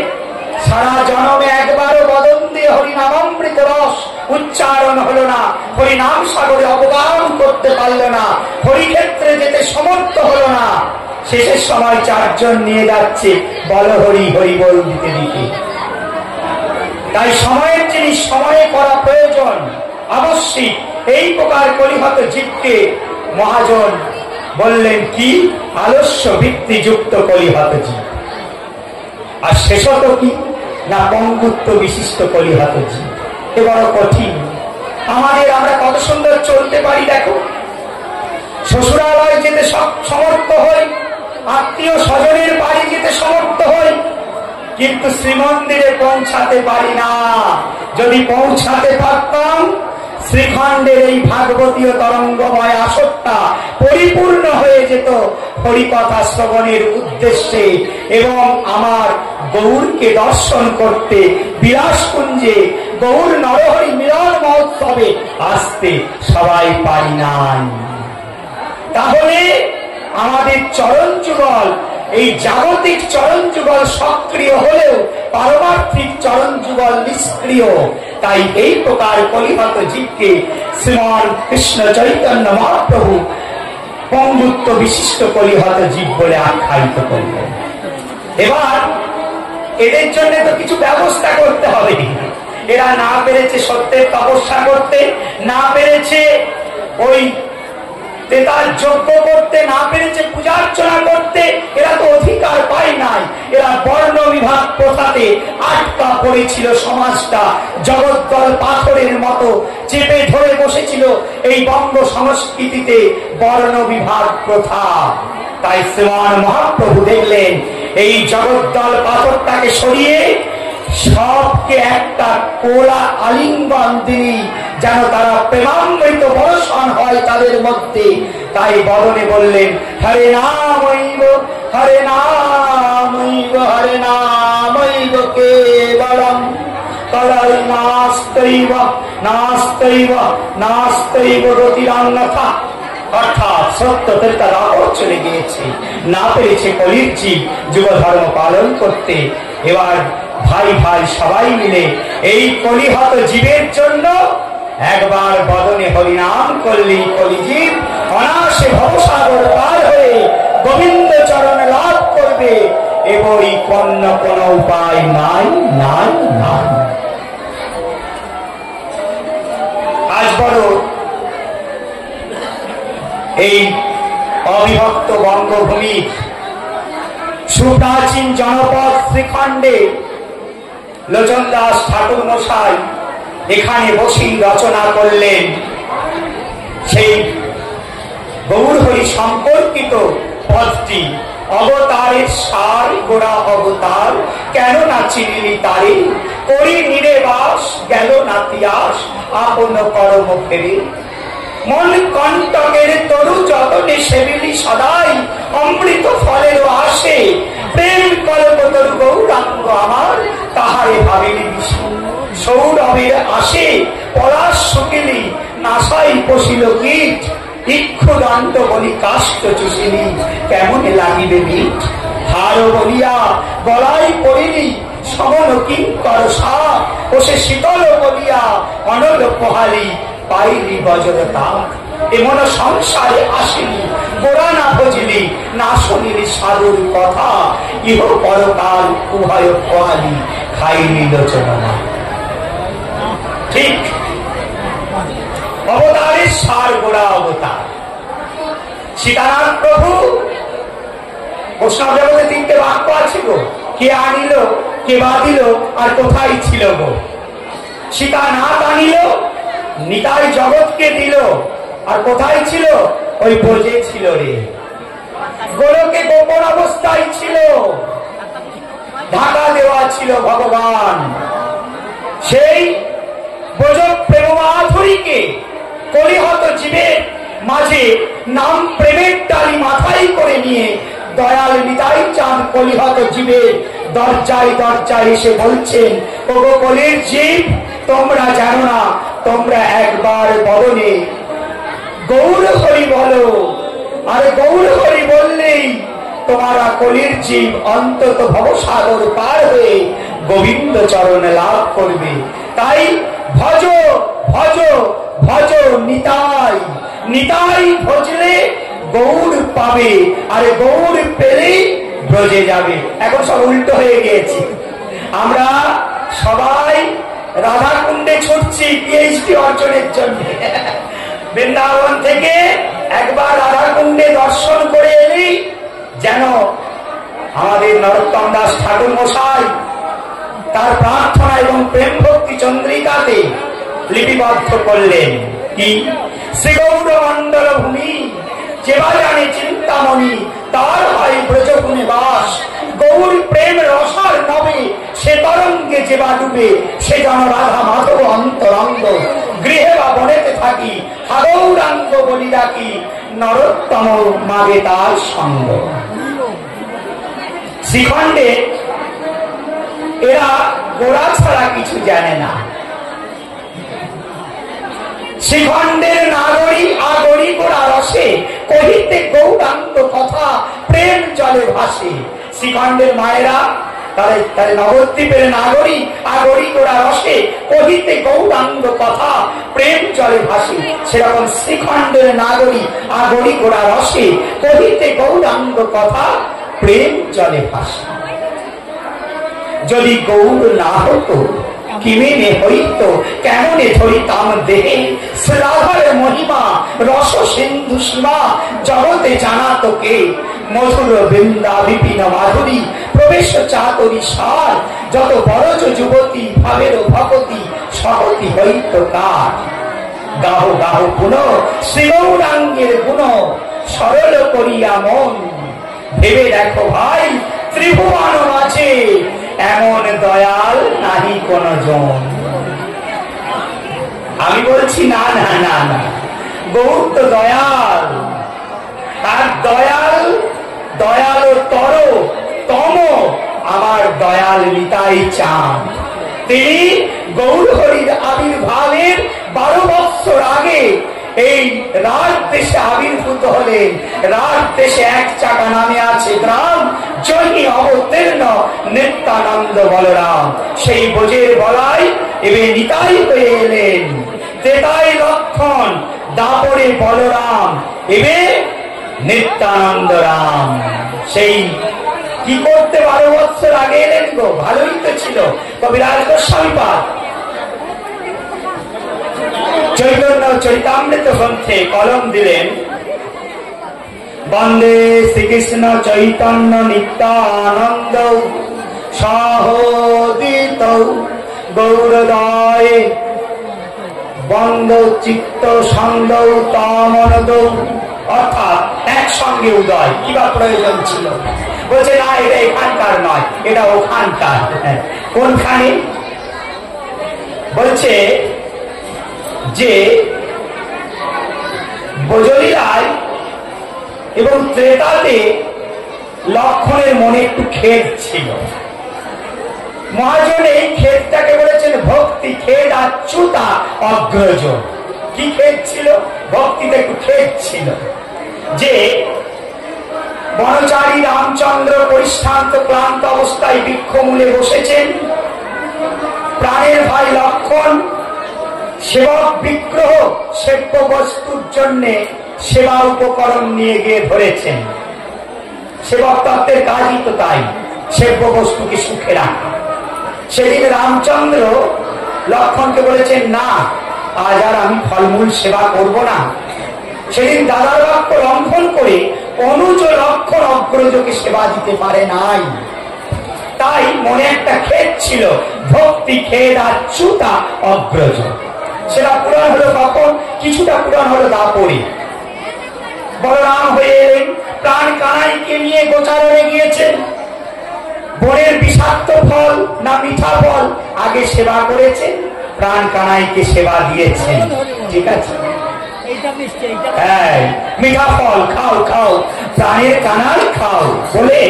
[SPEAKER 1] সারা জনমে একবারও বদন দিয়ে হরিনামামৃত রস উচ্চারণ হলো না, হরিনাম সাগরে অবগাহন করতে পারলো না, হরিক্ষেত্রে যেতে সমর্থ হলো না। শেষের সময় 4 জন নিয়ে যাচ্ছে, বল হরি হরি বল দিতে দিতে। তাই সময়ের জিনিস সময়ে করা প্রয়োজন আবশ্যিক। এই প্রকার কলিহত জীবকে মহাজন বললেন কি? আলস্য বৃত্তিযুক্ত কলিহত জীব। আর শেষত কি না পঙ্গুত্ব বিশিষ্ট কলিহত জীব। এ বড় কঠিন। আমাদের আমরা কত সুন্দর চলতে পারি দেখো, শ্বশুরালয় যেতে সমর্থ হই, আত্মীয় স্বজনের বাড়ি যেতে সমর্থ হই, কিন্তু শ্রীমন্দিরে পৌঁছাতে পারি না। যদি পৌঁছাতে পারতাম, শ্রীখণ্ডের এই ভাগবতীয় তরঙ্গময় আসরটা পরিপূর্ণ হয়ে যেত হরিকথা শ্রবণের উদ্দেশ্যে এবং আমার গৌরকে দর্শন করতে বিলাসকুঞ্জে গৌর নরহরি মিলন মহোৎসবে আসতে সবাই পারি নাই। তাহলে আমাদের চরণ যুগল, এই জাগতিক চরণ যুগল সক্রিয় হলেও পারমার্থিক চরণ যুগল নিষ্ক্রিয়। তাই এই প্রকার কলিহত জীবকে শ্রীমান কৃষ্ণ চৈতন্য মহাপ্রভু পঙ্গুত্ব বিশিষ্ট কলিহত জীব বলে আখ্যায়িত করলেন। এবার এদের জন্য তো কিছু ব্যবস্থা করতে হবে। এরা না পেরেছে সত্যের তপস্যা করতে, না পেরেছে ওই তার যজ্ঞ করতে না পেরেছে, পূজা অর্চনা করতে, এরা তো অধিকার পায় নাই। এরা বর্ণ বিভাগ প্রথাতে আটকা পড়েছিল। সমাজটা জগদ্দল পাথরের মতো চেপে ধরে বসেছিল এই বঙ্গ সংস্কৃতিতে বর্ণ বিভাগ প্রথা। তাই শ্রীমান মহাপ্রভু দেখলেন এই জগদ্দল পাথরটাকে সরিয়ে সবকে একটা কোলা আলিঙ্গন দিই, যেন তারা প্রেমামৃত বর্ষণ হয় তাদের মধ্যে। তাই বদনে বললেন হরে নামৈব হরে নামৈব হরে নামৈব কেবলম তদৈ নাস্তৈব নাস্তৈব নাস্তৈব রতিরান্যথা। অর্থাৎ সত্য ত্রেতা দ্বাপর চলে গিয়েছে, না পেরেছে কলির জীব যুব ধর্ম পালন করতে। এবার ভাই ভাই সবাই মিলে এই কলিহত জীবের জন্য একবার বদনে হরিনাম করলে কলিজীব অনায়াসে ভবসাগর পার হয়ে গোবিন্দ চরণ লাভ করবে। এবং অন্য কোন উপায় নাই নাই নাই। আজ বড় এই অবিভক্ত বঙ্গভূমির সুপ্রাচীন জনপদ শ্রীখণ্ডে লোচন দাস ঠাকুর মশাই এখানে বসেই রচনা করলেন সেই গৌরহরি সম্পর্কিত পদটি। অবতারের সার গোড়া অবতার, কেন না চিনলি তারে, করি নিরেবাস গেল না তিয়াস আপন কর্ম ফেরে। মন কণ্টকের তরু যতনে সেবিলি সদাই, অমৃত ফলের আসে প্রেম কল্প তরু গৌরাঙ্গ আমার, তাহারে ভাবিলি বিষয় সৌরভের আসে পলাশ শুকিলি নাসাই পশিল কীট, ইক্ষু দণ্ড বলি কাষ্ট চুষিলি কেমন লাগিবে মিট। হার বলিয়া গলায় পড়িলি সমন কিঙ্কর সাপ, ও সে শীতল বলিয়া অনল পোহালি পাইলি বজ্রতা। এমন সংসারে আসিলি গোড়া না বুঝিলি, না শুনিলি সাধুর কথা, ইহ পরকাল উভয় পোহালি খাইলি লোচনা। ঠিক অবতারের সার গোড়া অবতার সীতারাম প্রভু। বৈষ্ণব জগতে তিনটে বাক্য আছে গো, কে আনিল, কে বাঁধিল, আর কোথায় ছিল গো। সীতানাথ আনিল, নিতাই জগৎকে দিল, আর কোথায় ছিল, ওই ব্রজে ছিল রে। গোলকে গোপন অবস্থায় ছিল, ঢাকা দেওয়া ছিল ভগবান। সেই ব্রজ প্রেম মাধুরীকে কলিহত জীবের মাঝে নাম প্রেমের ডালি মাথায় করে নিয়ে দয়াল নিতাই চাঁদ কলিহত জীবের দরজায় দরজায় এসে বলছেন, ওগো কলির জীব, তোমরা জানো না, তোমরা একবার বদনে গৌর হরি বলো, আর গৌর হরি বললেই তোমারা কলির জীব অন্তত ভবসাগর পার হয়ে গোবিন্দ চরণ লাভ করবে। তাই ভজ ভজ ভজ নিতাই, নিতাই ভজলে গৌর পাবে, আর গৌর পেলে ব্রজে যাবে। এখন সব উল্টো হয়ে গিয়েছে, আমরা সবাই রাধা কুণ্ডে ছুটছি পিএইচডি অর্জনের জন্য। বৃন্দাবন থেকে একবার রাধা কুণ্ডে দর্শন করে এলি, যেন আমাদের নরোত্তম দাস ঠাকুর মশাই তার প্রার্থনা এবং প্রেম ভক্তি চন্দ্রিকাতে লিপিবদ্ধ করলেন কি, শ্রী গৌর মন্ডল ভূমি যেবা জানে চিন্তামণি, তার হয় ব্রজগুণে বাস। গৌর প্রেম রসার নবে সে তরঙ্গে যেবা ডুবে, সে যেন রাধা মাধব অন্তরঙ্গ। গৃহে বা বনেতে থাকি হাগৌরাঙ্গ বলি ডাকি, নরোত্তম মাগে তার সঙ্গ। শ্রীখণ্ডে এরা গোড়া ছাড়া কিছু জানে না। শ্রীখণ্ডের নাগরী আগরি গোড়া রসে, কহিতে গৌরাঙ্গ কথা প্রেম জলে ভাসে। শ্রীখণ্ডের মায়েরা তাহলে নবদ্বীপের নাগরী আগরি গোড়া রসে, কহিতে গৌরাঙ্গ কথা প্রেম জলে ভাসে। সেরকম শ্রীখণ্ডের নাগরী আগরি গোড়া রসে, কহিতে গৌরাঙ্গ কথা প্রেম জলে ভাসে। যদি গৌর না হতো কিমিনে হইত কেমনে ধরিতাম দেহে শ্রাভার মহিমা রস সিন্ধু সীমা জগতে জানা তোকে মধুর বৃন্দা বিপিন মাধুরী প্রবেশ চাতরি সার যত বরজ যুবতী ভাবের ভগতি সহতি হইত কার গাহ গাহ পুন শ্রীগৌরাঙ্গের গুণ সরল করিয়া মন ভেবে দেখো ভাই ত্রিভুবন মাঝে এমন দয়াল নাহি কোন জন। আমি বলছি না না না না, গৌর তো দয়াল, আর দয়াল দয়াল তর তম আমার দয়াল নিতাই চাঁদ। তিনি গৌর হরির আবির্ভাবের 12 বৎসর আগে এই রাজ দেশে আবির্ভূত হলেন। রাজ দেশে এক চাকা নামে আছে গ্রাম, জয়ী অবতীর্ণ নিত্যানন্দ বলরাম। সেই বোঝের বলাই এবে নিতাই হয়ে এলেন। তেতাই লক্ষণ দাপরে বলরাম, এবে নিত্যানন্দ রাম। সেই কি করতে 12 বৎসর আগে এলেন গো? ভালোই তো ছিল। কবিরাজ গোস্বামী পাদ চৈতন্য চরিতামৃত গ্রন্থে কলম দিলেন, বন্দে শ্রীকৃষ্ণ চৈতন্য নিত্যানন্দ সহোদিত গৌরদয় বন্দ চিত্ত সন্দ তমনদ। অর্থাৎ একসঙ্গে উদয়। কি বা প্রয়োজন ছিল? বলছে না, এটা এখানকার নয়, এটা ওখানকার। কোনখানে? বলছে যে বজলীলায় এবং ত্রেতাতে লক্ষণের মনে একটু খেদ ছিল। মহাজন এই খেদটাকে বলেছেন ভক্তি খেদ আচ্যুতা অগ্রজ। কি খেদ ছিল? ভক্তিতে একটু খেদ ছিল যে বনচারী রামচন্দ্র পরিশ্রান্ত ক্লান্ত অবস্থায় বৃক্ষমূলে বসেছেন। প্রাণের ভাই লক্ষণ সেবক বিগ্রহ সেব্য বস্তুর জন্য সেবা উপকরণ নিয়ে গিয়ে ধরেছেন। সেবক তত্ত্বের কাজই তো তাই, সেব্য বস্তুকে সুখে রাখা। সেদিন রামচন্দ্র লক্ষণকে বলেছেন, না আজ আর আমি ফলমূল সেবা করব না। সেদিন দাদার বাক্য লঙ্ঘন করে অনুজ লক্ষণ অগ্রজকে সেবা দিতে পারে নাই। তাই মনে একটা খেদ ছিল, ভক্তি খেদ আচ্যুতা অগ্রজ। সেটা পূরণ হলো কখন? কিছুটা পূরণ হলো দাপরে। বলরাম হয়ে এলেন, প্রাণ কানাইকে নিয়ে গোচারণে গিয়েছেন। বনের বিষাক্ত ফল না মিঠা ফল আগে সেবা করেছেন, প্রাণ কানাইকে সেবা দিয়েছেন। ঠিক আছে, মিঠা ফল খাও খাও, প্রাণের কানাই খাও বলে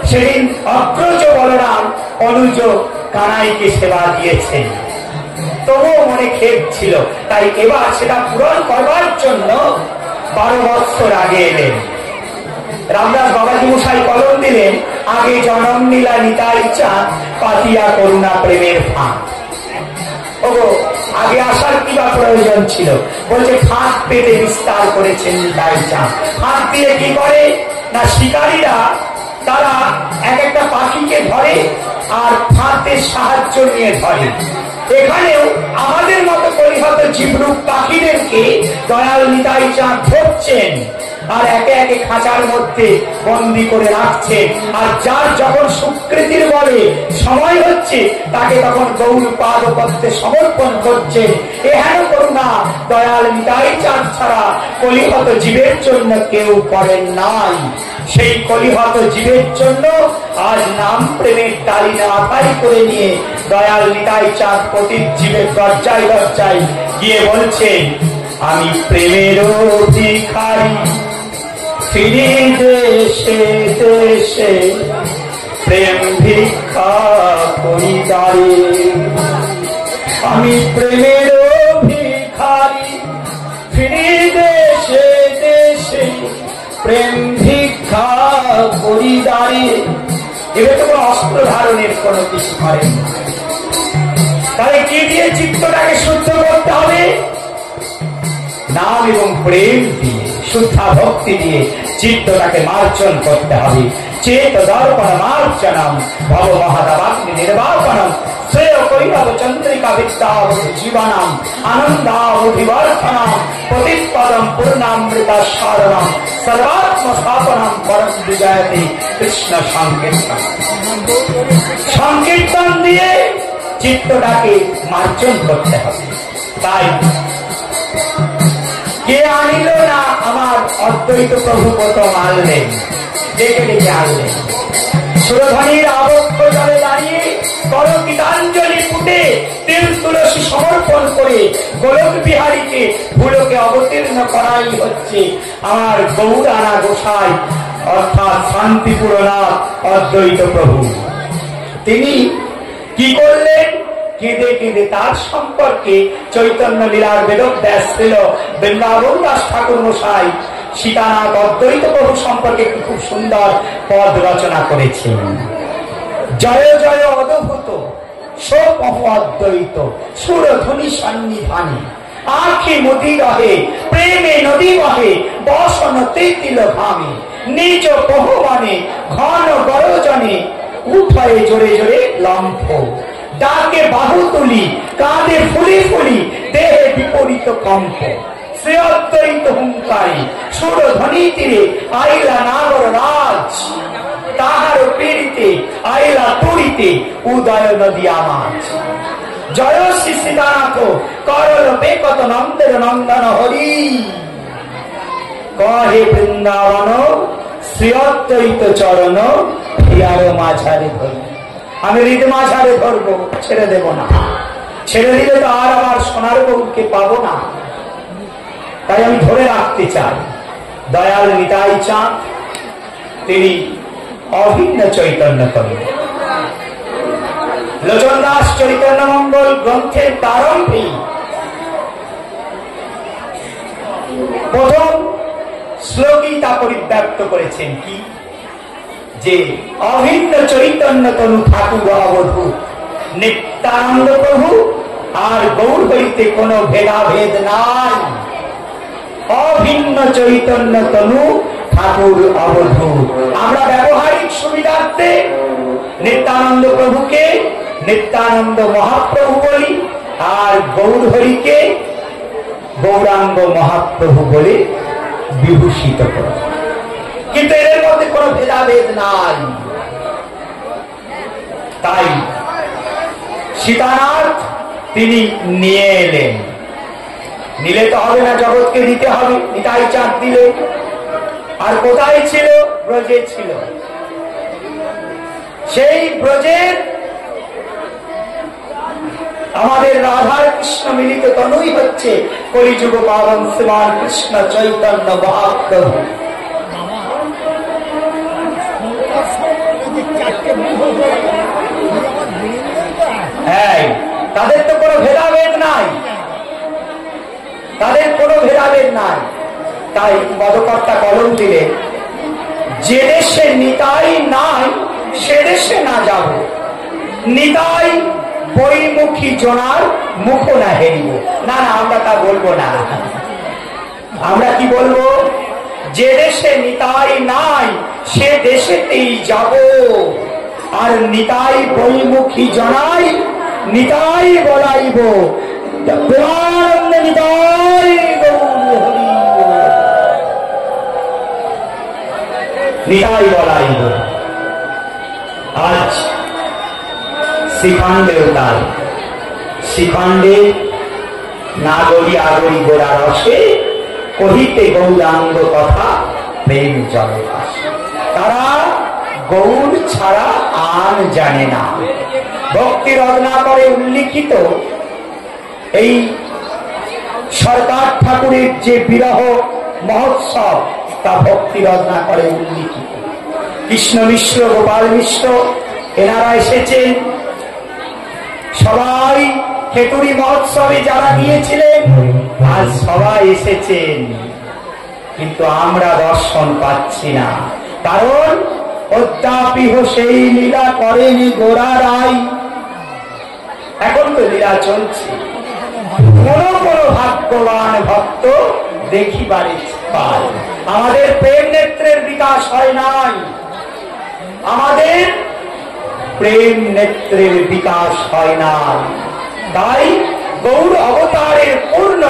[SPEAKER 1] সেদিন অগ্রজ বলরাম অনুজ কানাইকে সেবা দিয়েছেন। তবুও মনে খেদ ছিল, তাই এবার সেটা পূরণ করবার জন্য 12 বৎসর আগে এলেন। রামদাস বাবাজি মশাই কলম দিলেন, আগে জনম নীলা নিতাই চাঁদ পাতিয়া করুণা প্রেমের ফাঁক। ওগো, আগে আসার কি বা প্রয়োজন ছিল? বলছে ফাঁক পেতে বিস্তার করেছেন নিতাই চাঁদ। ফাঁক দিয়ে কি করে না, শিকারীরা তারা এক একটা পাখিকে ধরে আর ফাঁকের সাহায্য নিয়ে ধরে। এখানেও আমাদের মতো পরিহত জীবরূপ পাখিদেরকে দয়াল নিতাই চাঁদ ধরছেন আর একে একে খাঁচার মধ্যে বন্দি করে রাখছেন। আর যার যখন সুকৃতির বলে সময় হচ্ছে তাকে তখন গৌর পাদ পদ্মে সমর্পণ করছেন। এহেন করুণা দয়াল নিতাই চাঁদ ছাড়া কলিহত জীবের জন্য কেউ করেন নাই। সেই কলিহত জীবের জন্য আজ নাম প্রেমের ডালিনা আতাই করে নিয়ে দয়াল নিতাই চাঁদ প্রতি জীবের দরজায় দরজায় গিয়ে বলছেন, আমি প্রেমের ভিখারি ফিরি দেশে দেশে প্রেম ভিক্ষা করি দাঁড়িয়ে। আমি প্রেমের ভিখারি ফিরি দেশে দেশে প্রেম ভিক্ষা করি দাঁড়িয়ে। এবার তো কোনো অস্ত্র ধারণের কোনো কিছু করেন। তাহলে কি দিয়ে চিত্তটাকে শুদ্ধ করতে হবে? নাম এবং প্রেম দিয়ে, শুদ্ধা ভক্তি দিয়ে চিত্তটাকে মার্জন করতে হবে। চেত দর্পণ মার্জনম ভব মহাদাবাগ্নি নির্বাপনম শ্রেয় কৈরব চন্দ্রিকা বিদ্যাবত জীবনম আনন্দাবধিবর্ধনম প্রতিপদম পূর্ণামৃতা সারণম সর্বাত্ম স্থাপনম পরম বিজয়তে কৃষ্ণ সংকীর্তন। সংকীর্তন দিয়ে চিত্তটাকে মার্জন করতে হবে। তাই কে আনিল না আমার অদ্বৈত প্রভু প্রথম আনলেন, ডেকে ডেকে আনলেন। সুরধ্বনির আবক্ষ জলে দাঁড়িয়ে করো গীতাঞ্জলি ফুটে তিল তুলসী সমর্পণ করে গোলক বিহারীকে ভুলোকে অবতীর্ণ করাই হচ্ছে আমার গৌরানা গোসাই অর্থাৎ শান্তিপূর্ণনাথ অদ্বৈত প্রভু। তিনি কি করলেন? কেঁদে কেঁদে তার সম্পর্কে চৈতন্য লীলার বেদব্যাস ছিল বৃন্দাবন দাস ঠাকুর মশাই সীতানাথ অদ্বৈত প্রভু সম্পর্কে খুব সুন্দর পদ রচনা করেছেন। জয় জয় অদ্ভুত সোপহ অদ্বৈত সুরধ্বনি সন্নিধানে আখি মুদি রহে প্রেমে নদী বহে বসন তেতিল ভামে নিজ পহবানে ঘন গরজনে উঠয়ে জোরে জোরে লম্ফ ডাকে বাহু তুলি কাঁধে ফুলি ফুলি দেহে বিপরীত কম্প শ্রী অদ্বৈত হুঙ্কারী সুরধ্বনি তীরে আইলা নাগর রাজ তাহার পীড়িতে আইলা তুড়িতে উদয় নদী আমাজ। জয় শ্রী সীতানাথ করল বেকত নন্দের নন্দন হরি কহে বৃন্দাবন শ্রী অদ্বৈত চরণ হিয়ার মাঝারে ধরি। আমি হৃদ মাঝারে ধরবো, ছেড়ে দেব না। ছেড়ে দিলে তো আর আমার সোনার বউকে পাবো না, তাই আমি ধরে রাখতে চাই। দয়াল নিতাই চাঁদ তিনি অভিন্ন চৈতন্য কবি। লোচন দাস চৈতন্য মঙ্গল গ্রন্থের প্রারম্ভে প্রথম শ্লোকই তা পরিব্যাপ্ত করেছেন কি, যে অভিন্ন চৈতন্য তনু ঠাকুর অবধূত নিত্যানন্দ প্রভু আর গৌর হইতে কোনো ভেদাভেদ নাই। অভিন্ন চৈতন্য তনু ঠাকুর অবধূত। আমরা ব্যবহারিক সুবিধার্থে নিত্যানন্দ প্রভুকে নিত্যানন্দ মহাপ্রভু বলি আর গৌর হরিকে গৌরাঙ্গ মহাপ্রভু বলে বিভূষিত করি, কিন্তু এর মধ্যে কোন ভেদাভেদ নাই। তাই সীতানাথ তিনি নিয়ে এলেন। নিলে তো হবে না, জগৎকে দিতে হবে। নিতাই চাঁদ দিলে। আর কোথায় ছিল? ব্রজে ছিল। সেই ব্রজের আমাদের রাধার কৃষ্ণ মিলিত তনুই হচ্ছে কলিযুগ পাবন শ্রীমান কৃষ্ণ চৈতন্য মহাপ্রভু। হ্যাঁ, তাদের তো কোনো ভেদাভেদ নাই, তাদের কোনো ভেদাভেদ নাই। তাই পদকর্তা কলম দিলে, যে দেশে নিতাই নাই সে দেশে না যাব, নিতাই বইমুখী জোনার মুখ না হেরিব। না না, আমরা তা বলবো না। আমরা কি বলবো? যে দেশে নিতাই নাই সে দেশেতেই যাব, আর নিতাই বইমুখী জনাই নিতাই বলাইব প্রেমানন্দ নিতাই গৌর হরি নিতাই বলাইব। আজ শ্রীখণ্ডেও তাই। শ্রীখণ্ডে নাগরী আগরী গোড়া রসে কহিতে গৌরাঙ্গ কথা প্রেম জলভাস। তারা গৌর ছাড়া আন জানে না। ভক্তি রত্নাকরে উল্লিখিত এই সরকার ঠাকুরের যে বিরহ মহোৎসব তা ভক্তি রত্নাকরে উল্লিখিত। কৃষ্ণ মিশ্র, গোপাল মিশ্র এনারা এসেছেন। সবাই খেতুরি মহোৎসবে যারা গিয়েছিলেন আজ সবাই এসেছেন, কিন্তু আমরা দর্শন পাচ্ছি না। কারণ অদ্যাপিহ সেই লীলা করেনি গোরা রাই। এখন তো লীলা চলছে। কোন কোন ভাগ্যবান ভক্ত দেখিবারে পায়। আমাদের প্রেম নেত্রের বিকাশ হয় নাই। আমাদের প্রেম নেত্রের বিকাশ হয় না। তাই গৌর অবতারের পূর্ণ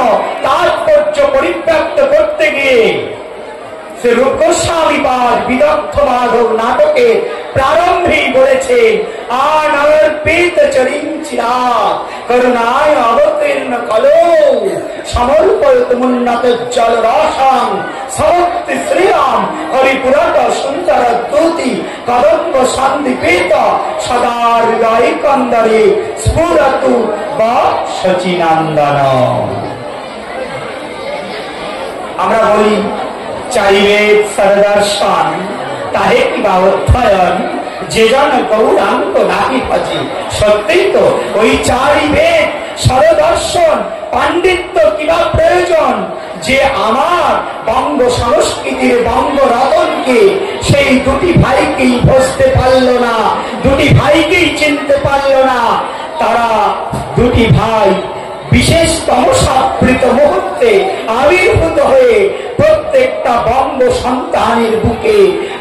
[SPEAKER 1] তাৎপর্য পরিব্যাপ্ত করতে গিয়ে শ্রী রূপ গোস্বামী পাদ বিদগ্ধ মাধব নাটকে প্রারম্ভেই বলেছে আনর্পিত চরিঞ্চিরা করুণায় অবতীর্ণ কলো সমর্পয়ত মুন্নত জল রসম সমক্তি শ্রীরাম হরিপুরট সুন্দর দ্যুতি কদম্ব সন্দীপিত সদা হৃদয় কন্দরে স্ফুরতু বা শচীনন্দন। আমরা বলি চারিবেদ সরদর্শন তাহে কিবা অধ্যয়ন যে জন গৌরাঙ্গ নাহি ভজে। সত্যিই তো ওই চারিবেদ সরদর্শন পাণ্ডিত্য কিবা প্রয়োজন যে আমার বঙ্গ সংস্কৃতির বঙ্গ রতনকে সেই দুটি ভাইকেই বুঝতে পারল না, দুটি ভাইকেই চিনতে পারল না। তারা দুটি ভাই বিশেষ তমসাবৃত মুহূর্তে আবির্ভূত হয়ে প্রত্যেকটা বঙ্গ সন্তানের বুকে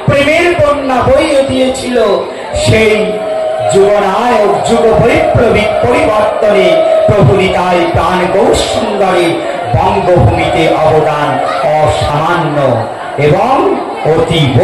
[SPEAKER 1] প্রেমের বন্যা বইয়ে দিয়েছিল। সেই যুবনায়ক যুগ পরিপ্লবিক পরিবর্তনে প্রভু নিতাই প্রাণ গৌর সুন্দরে বঙ্গভূমিতে অবদান অসামান্য এবং অতীব।